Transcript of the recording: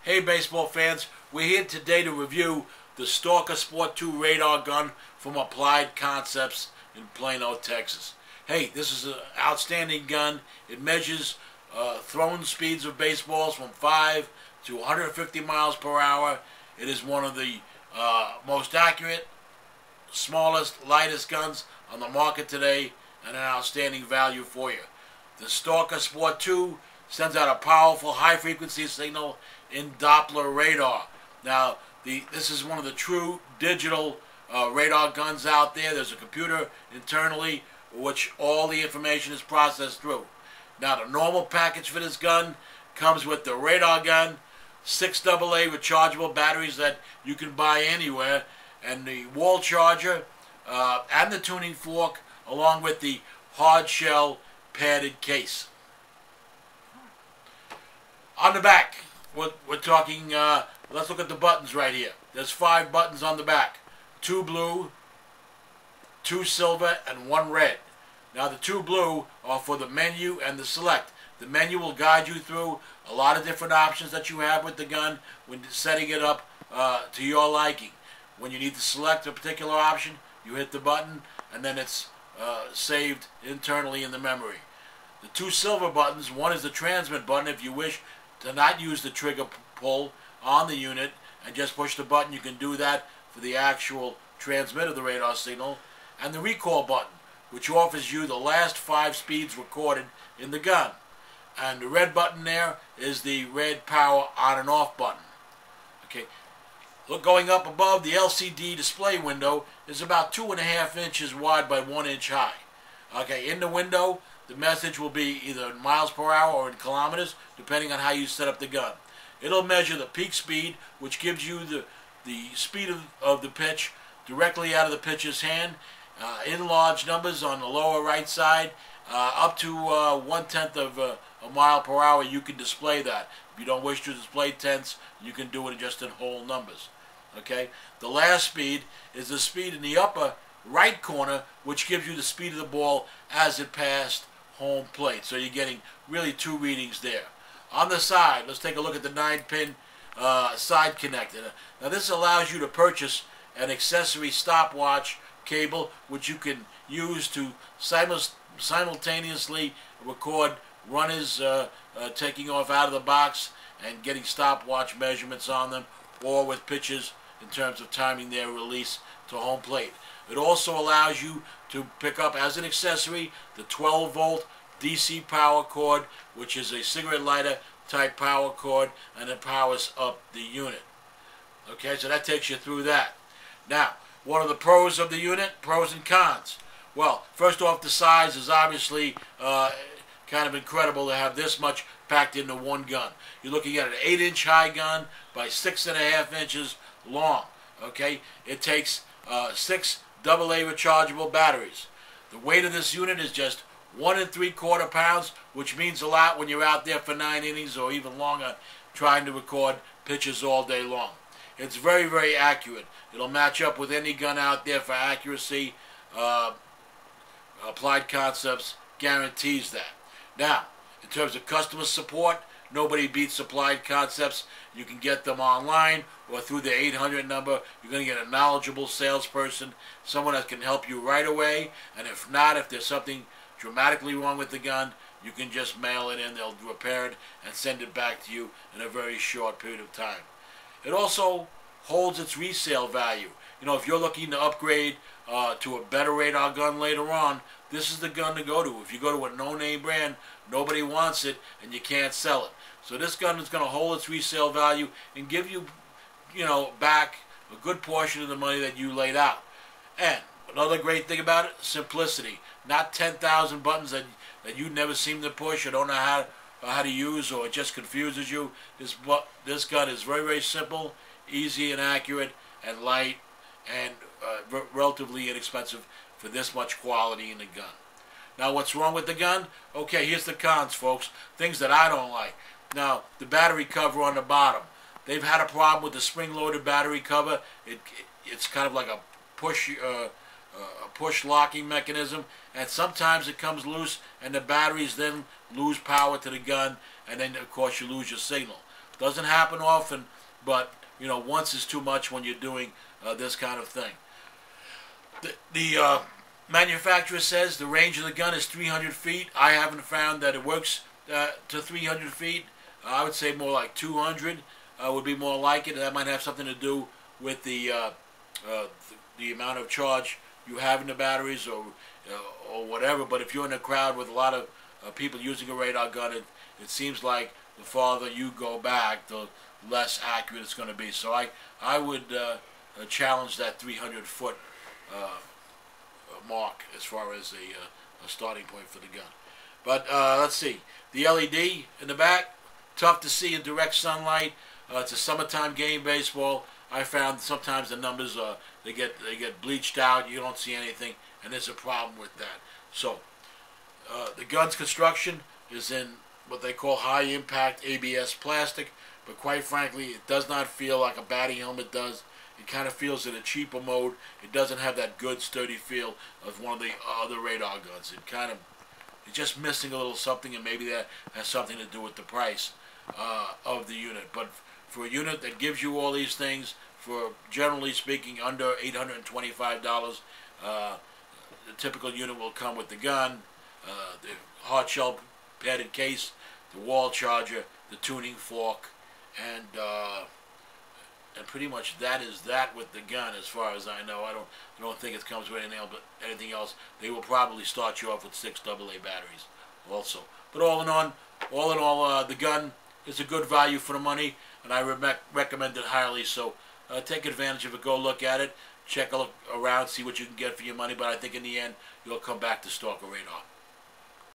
Hey baseball fans, we're here today to review the Stalker Sport 2 radar gun from Applied Concepts in Plano, Texas. Hey, this is an outstanding gun. It measures thrown speeds of baseballs from 5 to 150 miles per hour. It is one of the most accurate, smallest, lightest guns on the market today, and an outstanding value for you. The Stalker Sport 2 sends out a powerful high-frequency signal in Doppler radar. Now, this is one of the true digital radar guns out there. There's a computer internally which all the information is processed through. Now, the normal package for this gun comes with the radar gun, 6 AA rechargeable batteries that you can buy anywhere, and the wall charger, and the tuning fork, along with the hard shell padded case. On the back, we're talking, let's look at the buttons right here. There's 5 buttons on the back. 2 blue, 2 silver, and 1 red. Now the 2 blue are for the menu and the select. The menu will guide you through a lot of different options that you have with the gun when setting it up to your liking. When you need to select a particular option, you hit the button and then it's saved internally in the memory. The 2 silver buttons, one is the transmit button. If you wish to not use the trigger pull on the unit and just push the button, you can do that for the actual transmit of the radar signal. And the recall button, which offers you the last 5 speeds recorded in the gun. And the red button there is the red power on and off button. Okay. Look, going up above, the LCD display window is about 2.5 inches wide by 1 inch high. Okay, in the window, the message will be either in miles per hour or in kilometers, depending on how you set up the gun. It'll measure the peak speed, which gives you the speed of the pitch directly out of the pitcher's hand, in large numbers on the lower right side, up to 1/10 of a mile per hour. You can display that. If you don't wish to display tenths, you can do it just in whole numbers. Okay. The last speed is the speed in the upper right corner, which gives you the speed of the ball as it passed home plate. So you're getting really 2 readings there. On the side, let's take a look at the 9-pin side connector. Now this allows you to purchase an accessory stopwatch cable, which you can use to simultaneously record runners taking off out of the box and getting stopwatch measurements on them, or with pitches in terms of timing their release to home plate. It also allows you to pick up as an accessory the 12-volt DC power cord, which is a cigarette lighter type power cord, and it powers up the unit. Okay, so that takes you through that. Now, what are the pros of the unit? Pros and cons. Well, first off, the size is obviously kind of incredible to have this much packed into one gun. You're looking at an 8-inch high gun by 6.5 inches long. Okay, it takes 6 AA rechargeable batteries. The weight of this unit is just 1 3/4 pounds, which means a lot when you're out there for 9 innings or even longer trying to record pitches all day long. It's very, very accurate. It'll match up with any gun out there for accuracy. Applied Concepts guarantees that. Now, in terms of customer support, nobody beats Applied Concepts. You can get them online or through the 800 number. You're going to get a knowledgeable salesperson, someone that can help you right away. And if not, if there's something dramatically wrong with the gun, you can just mail it in. They'll repair it and send it back to you in a very short period of time. It also holds its resale value. You know, if you're looking to upgrade to a better radar gun later on, this is the gun to go to. If you go to a no-name brand, nobody wants it and you can't sell it. So this gun is going to hold its resale value and give you, back a good portion of the money that you laid out. And another great thing about it, simplicity. Not 10,000 buttons that you never seem to push or don't know how to use, or it just confuses you. This gun is very, very simple, easy and accurate, and light, and relatively inexpensive for this much quality in the gun. Now, what's wrong with the gun? Okay, here's the cons, folks. Things that I don't like. Now, the battery cover on the bottom. They've had a problem with the spring-loaded battery cover. It's kind of like a push locking mechanism, and sometimes it comes loose and the batteries then lose power to the gun, and then of course you lose your signal. Doesn't happen often, but once is too much when you're doing this kind of thing. The manufacturer says the range of the gun is 300 feet. I haven't found that it works to 300 feet. I would say more like 200 would be more like it. That might have something to do with the amount of charge you have in the batteries or whatever. But if you're in a crowd with a lot of people using a radar gun, it seems like the farther you go back, the less accurate it's going to be. So I would challenge that 300-foot mark as far as a starting point for the gun. But let's see. The LED in the back, tough to see in direct sunlight. It's a summertime game, baseball. I found sometimes the numbers they get bleached out. You don't see anything, and there's a problem with that. So the gun's construction is in what they call high impact ABS plastic, but quite frankly, it does not feel like a batting helmet does. It kind of feels in a cheaper mode. It doesn't have that good sturdy feel of one of the other radar guns. It's just missing a little something, and maybe that has something to do with the price of the unit. But for a unit that gives you all these things, for generally speaking under $825, the typical unit will come with the gun, the hard shell padded case, the wall charger, the tuning fork, and pretty much that is that with the gun as far as I know. I don't think it comes with anything else. They will probably start you off with 6 AA batteries also. But all in all, the gun is a good value for the money, and I recommend it highly. So take advantage of it. Go look at it. Check around, see what you can get for your money. But I think in the end, you'll come back to Stalker Radar.